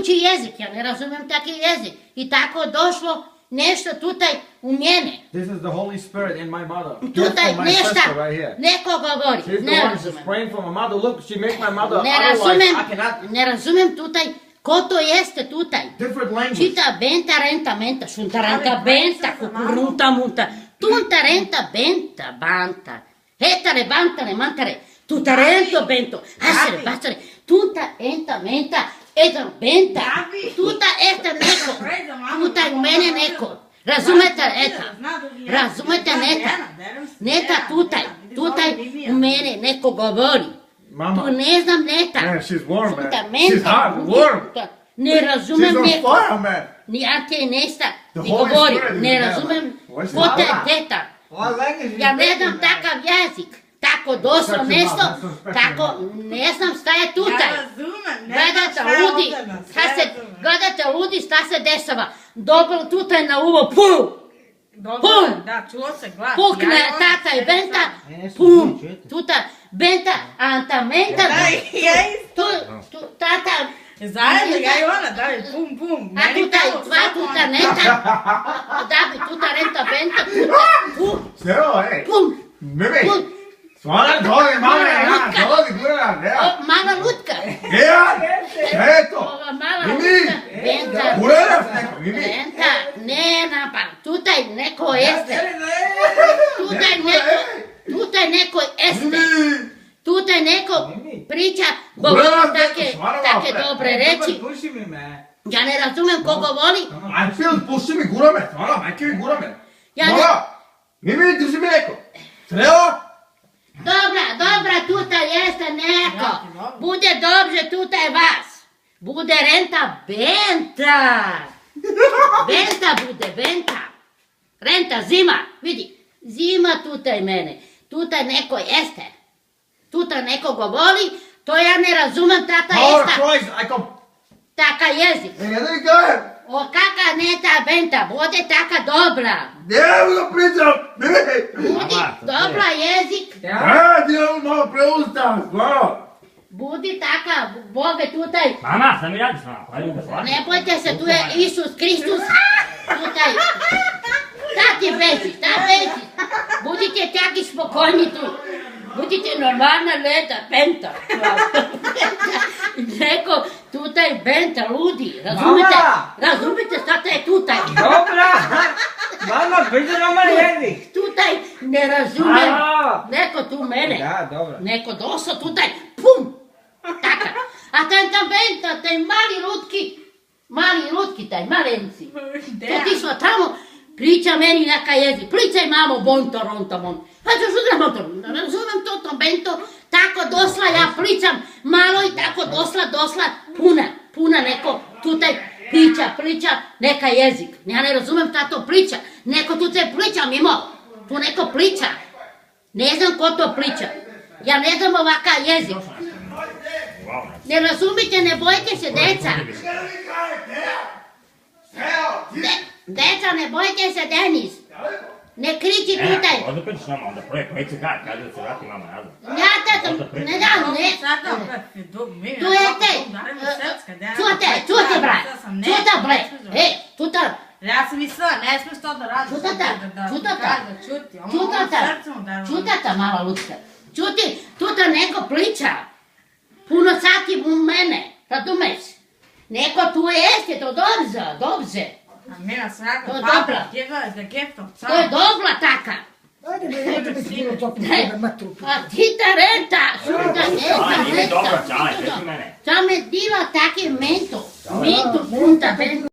uči jezik, ja ne razumijem taki jezik. I tako došlo nešto tutaj u mene. This is the Holy Spirit in my mother. Tutaj my nešto sister right here. neko govori. She's the Ne one who's razumijem. praying for my mother. Look, she makes my mother. Ne Otherwise, razumijem, I cannot. ne razumijem tutaj ko to jeste tutaj. Different language. Čita benta, renta, menta, šunta, renta, benta, kukurunta, munta, tunta, renta, benta, banta, hetare, bantare, mantare, tuta, rento, bento, asere, basare, tunta, enta, menta, etan, benta, tuta, eta, neko, tuta, u mene neko. Razumete, eta, razumete, neta, neta, tutaj u mene neko govori. Mama. Tu ne znam neta. Man, she's warm, man. Tuta, She's hot, warm. Ne razumem She's on neko. fire, man. Ni ante nesta, The ni Holy govori, Spirit is ne there. razumem What is ko te that? teta. What language Ja ne znam takav jezik, tako doslo Sad ću nešto, malo, ja sam specijalno. tako ne znam šta je tutaj. Ja razumem, ne Gledate znam šta je ludi, ovdje na šta se, svetu. gledate ludi šta se dešava. Dobro tutaj na uvo, pum, Dobro, Pum! da, čuo se glas. pukne Ja imam tata i sve benta, Jesu, pum, čujete? tuta, benta, anta, menta, Da, ja isto. tata, Zajedno, ja i ona, da, pum, pum. a Meni tutaj tamo dva svako tuta ono- neta, da bi tuta renta, benta, tuta, pum, Seo, hey. pum, Mimi. pum. Stvarno, dolazi, mama, ja, Lutka. dolazi, gledam, O, ja. mala lutka. Ja, eto. Ova mala Mimi. lutka. Benta. Uredaš neko, Mimi. Benta. Ne napad. Tutaj neko jeste. Tutaj neko jeste. Mimi. Tutaj neko priča, Uredaš govori neko, take dobre reči. Puši mi me. Ja ne razumem ko govori. Aj, Phil, pusti mi, gura me, stvarno, majke mi, gura me. Ja ne- Mama, Mimi, drži mi neko. Treba? Dobra, tuta jeste neko. Bude dobrze, tuta je vas. Bude renta benta. Benta bude, benta. Renta, zima, vidi. Zima tuta je mene. Tuta neko jeste. Tuta neko govori, to ja ne razumem, tata Power jesta. Christ, aj kao, Taka jezik. ne da mi kažem. O kaka neta benta, bude taka dobra. Ne, da pričam, Mimi. Budi dobra jezik. Ti je malo preustav, stvarno. Budi taka, Boga tutaj. Mama, šta mi radiš, mama? Hajde da slažem. Ne bojte se, tu je Isus Kristus. Tutaj. Šta ti bežiš, šta bežiš? Budite taki spokojni tu. Budite normalna leta, benta. Neko tutaj benta, ludi. Razumite? Mama! Razumite šta te je tutaj? Dobra! Mama, priča normalni jezik. Tutaj ne razumem. Alo! Neko tu mene. Da, dobro. Neko došao tutaj, pum, taka. A ten tam benta, taj mali lutki, taj malenci. Otišla tamo, priča meni neka jezik, pričaj mamo, bonto, ronto, mon. A ću šudra bonto, ne razumem to bento, tako dosla, ja pričam malo i tako dosla, puna neko tutaj priča neka jezik. Ja ne razumem šta to priča, neko tu se priča mimo, tu neko priča. Ne znam ko to priča. Ja ne znam ovakav jezik. Ne razumite, ne bojte se, deca. Deca, ne bojte se, Denis. Ne kriči tutaj. Ovdje pričaš nama, onda projekt, koji će kaže da se vrati mama nazad. Ja tata, ne dam, ne. Tu je te. Čute, brat. Čuta, bre. Čuta. Ja sam mislila, ne smiješ to da radiš. Čutata, mala lutka. Čuti, tuta neko priča. Puno sati u mene, razumeš? Neko tu jeste, to dobře. A Mina svaka, To je papa, dobra. za geftom, To je dobra taka. Ajde, ne bi bilo to prije matru. A ti ta renta, šuta, Nije dobro, čale, neka. čekaj mene. Ča me dila taki mento, punta,